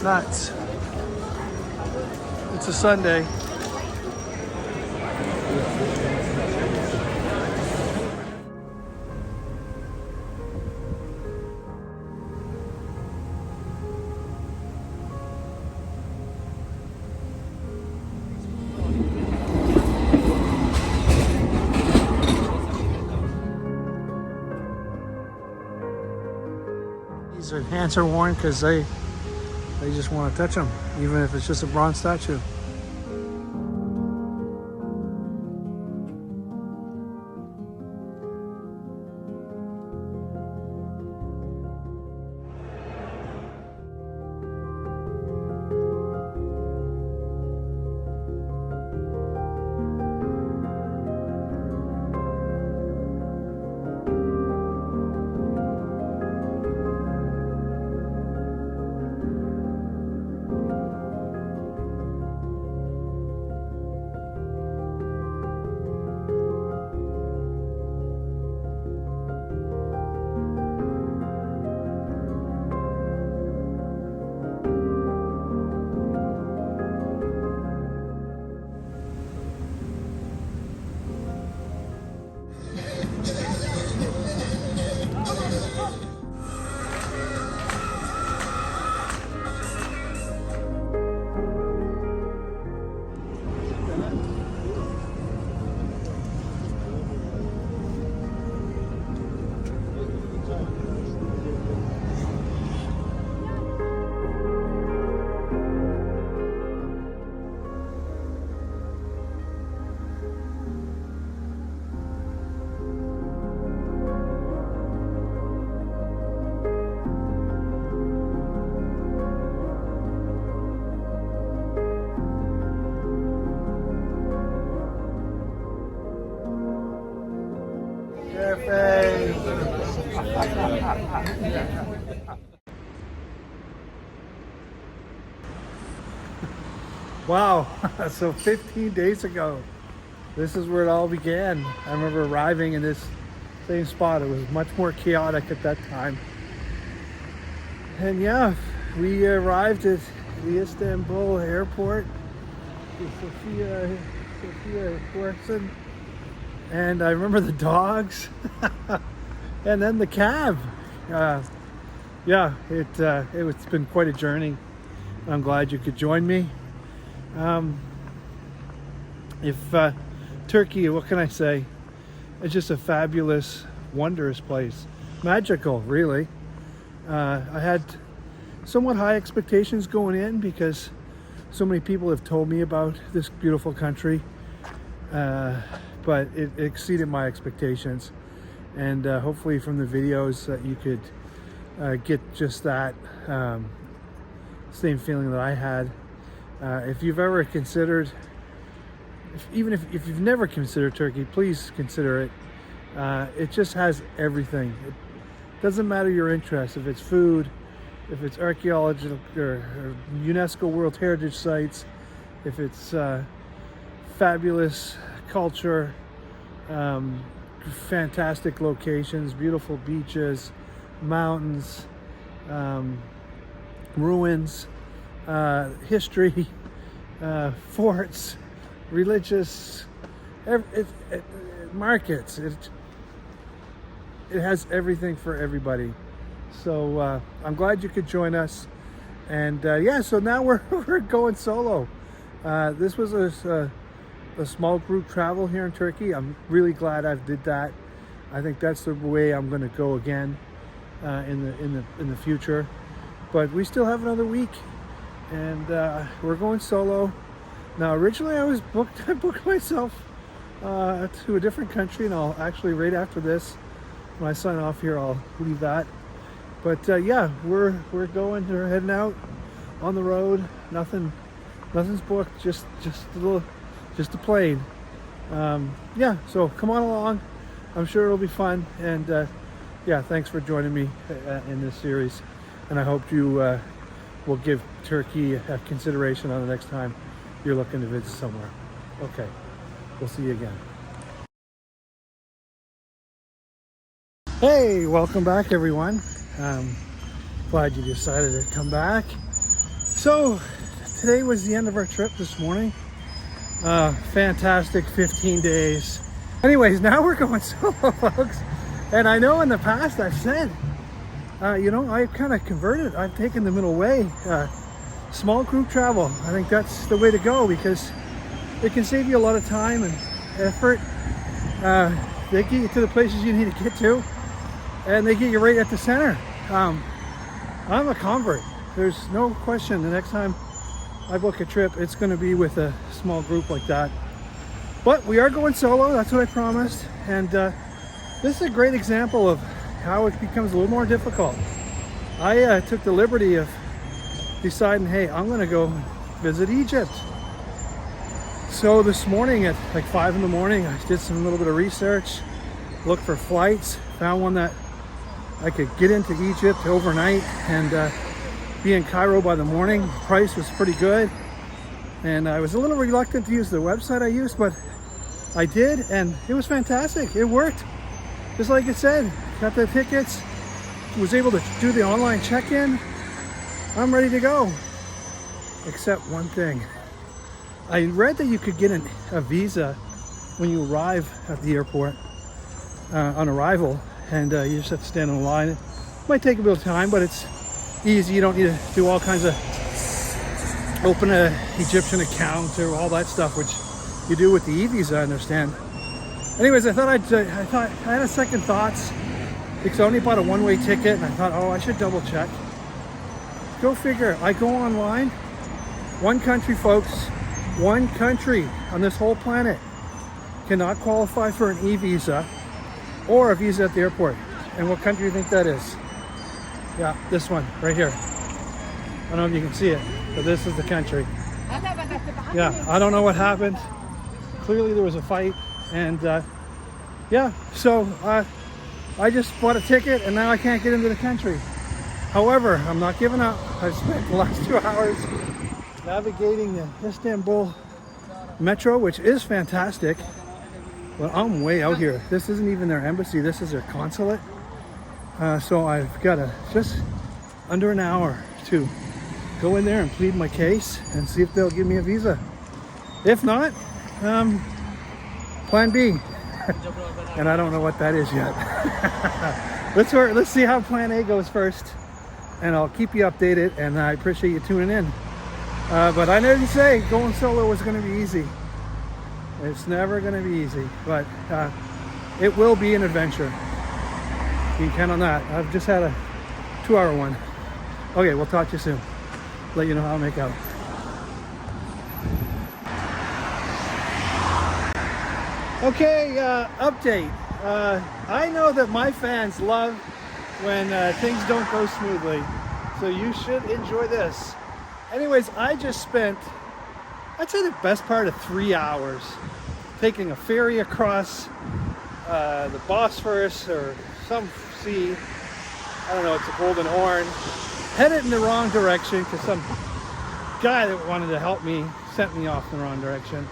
Nuts. It's a Sunday. These hands are worn because they just want to touch them, even if it's just a bronze statue. Wow, so 15 days ago, this is where it all began. I remember arriving in this same spot. It was much more chaotic at that time. And yeah, we arrived at the Istanbul airport, the Sophia Airport, and I remember the dogs, and then the cab. Yeah, it's been quite a journey. I'm glad you could join me. Turkey, what can I say? It's just a fabulous, wondrous place. Magical, really. I had somewhat high expectations going in because so many people have told me about this beautiful country, but it exceeded my expectations. And hopefully from the videos that you could get just that same feeling that I had. If you've ever considered, even if you've never considered Turkey, please consider it. It just has everything. It doesn't matter your interest, if it's food, if it's archaeological or UNESCO World Heritage Sites, if it's fabulous culture, fantastic locations, beautiful beaches, mountains, ruins, history, forts, religious, markets. It has everything for everybody. So I'm glad you could join us. And yeah, so now we're going solo. This was a small group travel here in Turkey. I'm really glad I did that. I think that's the way I'm going to go again in the future. But we still have another week, and we're going solo. Now, originally I booked myself to a different country, and I'll actually, right after this, when I sign off here, I'll leave that. But yeah, we're heading out on the road. Nothing's booked. Just a plane. Yeah. So come on along. I'm sure it'll be fun. And yeah, thanks for joining me in this series. And I hope you will give Turkey a consideration on the next time you're looking to visit somewhere. Okay. We'll see you again. Hey, welcome back, everyone. Glad you decided to come back. So today was the end of our trip this morning. Fantastic 15 days. Anyways, now we're going solo, folks. And I know in the past I've said, I've kind of converted. I've taken the middle way. Small group travel. I think that's the way to go because it can save you a lot of time and effort. They get you to the places you need to get to, and they get you right at the center. I'm a convert. There's no question the next time I book a trip, it's going to be with a small group like that. But we are going solo. That's what I promised. And this is a great example of how it becomes a little more difficult. I took the liberty of deciding, hey, I'm going to go visit Egypt. So this morning at like 5 in the morning, I did some little bit of research, looked for flights, found one that I could get into Egypt overnight and be in Cairo by the morning. The price was pretty good. And I was a little reluctant to use the website I used, but I did, and it was fantastic. It worked. Just like it said, got the tickets, was able to do the online check-in. I'm ready to go. Except one thing. I read that you could get a visa when you arrive at the airport on arrival, and you just have to stand in line. It might take a bit of time, but it's easy. You don't need to do all kinds of open an Egyptian account or all that stuff, which you do with the e-visa, I understand. Anyways, I had a second thoughts because I only bought a one-way ticket, and I thought, I should double check. Go figure. I go online. One country, folks. One country on this whole planet cannot qualify for an e-visa or a visa at the airport. And what country do you think that is? Yeah, this one right here. I don't know if you can see it, but this is the country. Yeah, I don't know what happened. Clearly there was a fight, and yeah, so I just bought a ticket and now I can't get into the country. However, I'm not giving up. I've spent the last 2 hours navigating the Istanbul metro, which is fantastic. But I'm way out here. This isn't even their embassy. This is their consulate. So I've got just under an hour to go in there and plead my case and see if they'll give me a visa. If not, plan B. And I don't know what that is yet. Let's see how plan A goes first. And I'll keep you updated, and I appreciate you tuning in. But I didn't say going solo was going to be easy. It's never going to be easy, but it will be an adventure. You can count on that. I've just had a 2-hour one. Okay, we'll talk to you soon. Let you know how I make out. Okay, update. I know that my fans love when things don't go smoothly, so you should enjoy this. Anyways, I just spent, I'd say, the best part of 3 hours taking a ferry across the Bosphorus or some sea. I don't know, it's a Golden Horn. Headed in the wrong direction because some guy that wanted to help me sent me off in the wrong direction.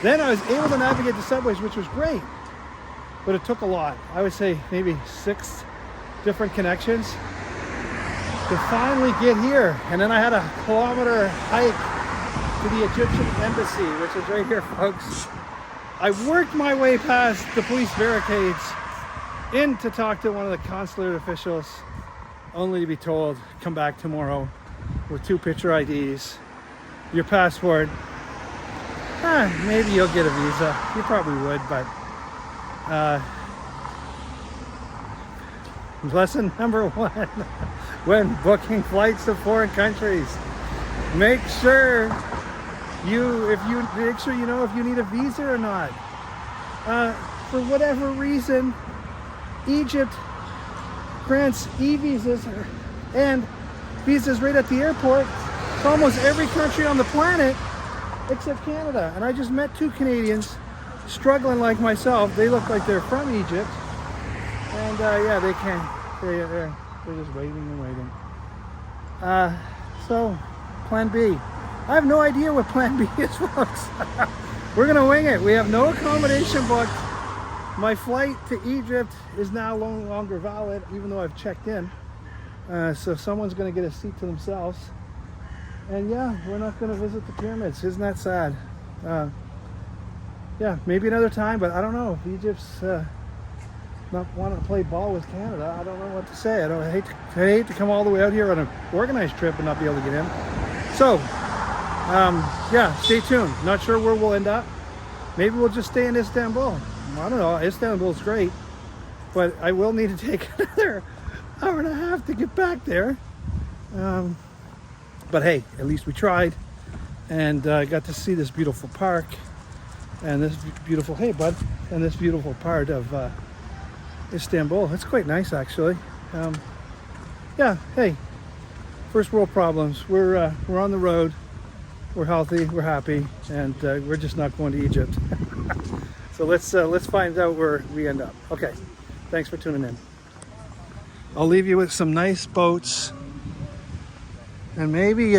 Then I was able to navigate the subways, which was great, but it took a lot. I would say maybe 6 different connections to finally get here. And then I had a kilometer hike to the Egyptian embassy, which is right here, folks. I worked my way past the police barricades in to talk to one of the consulate officials, only to be told, come back tomorrow with 2 picture IDs, your passport. Maybe you'll get a visa. You probably would, but lesson number 1 when booking flights to foreign countries, make sure you know if you need a visa or not. For whatever reason, Egypt grants e-visas and visas right at the airport to almost every country on the planet except Canada. And I just met 2 Canadians struggling like myself. They look like they're from Egypt. And yeah, they can't. They're just waiting and waiting. So, plan B. I have no idea what plan B is, folks. We're going to wing it. We have no accommodation booked. My flight to Egypt is now no longer valid, even though I've checked in. So someone's going to get a seat to themselves. And yeah, we're not going to visit the pyramids. Isn't that sad? Yeah, maybe another time, but I don't know. If Egypt's not wanting to play ball with Canada, I don't know what to say. I hate to come all the way out here on an organized trip and not be able to get in. So, yeah, stay tuned. Not sure where we'll end up. Maybe we'll just stay in Istanbul. I don't know. Istanbul's great, but I will need to take another hour and a half to get back there. But hey, at least we tried, and I got to see this beautiful park and this beautiful, hey bud, and this beautiful part of Istanbul. It's quite nice, actually. Yeah, hey, first world problems. We're on the road. We're healthy. We're happy, and we're just not going to Egypt. So let's find out where we end up. Okay, thanks for tuning in. I'll leave you with some nice boats, and maybe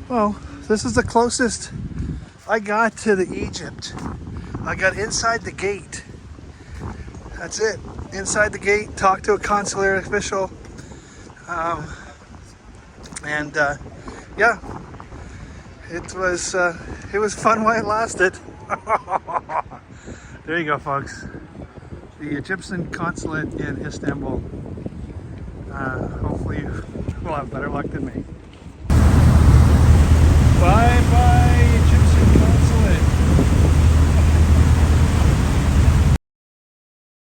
well, this is the closest I got to the Egypt. I got inside the gate. That's it. Inside the gate, talked to a consular official, and yeah, it was fun while it lasted. There you go, folks. The Egyptian consulate in Istanbul. Hopefully, you will have better luck than me.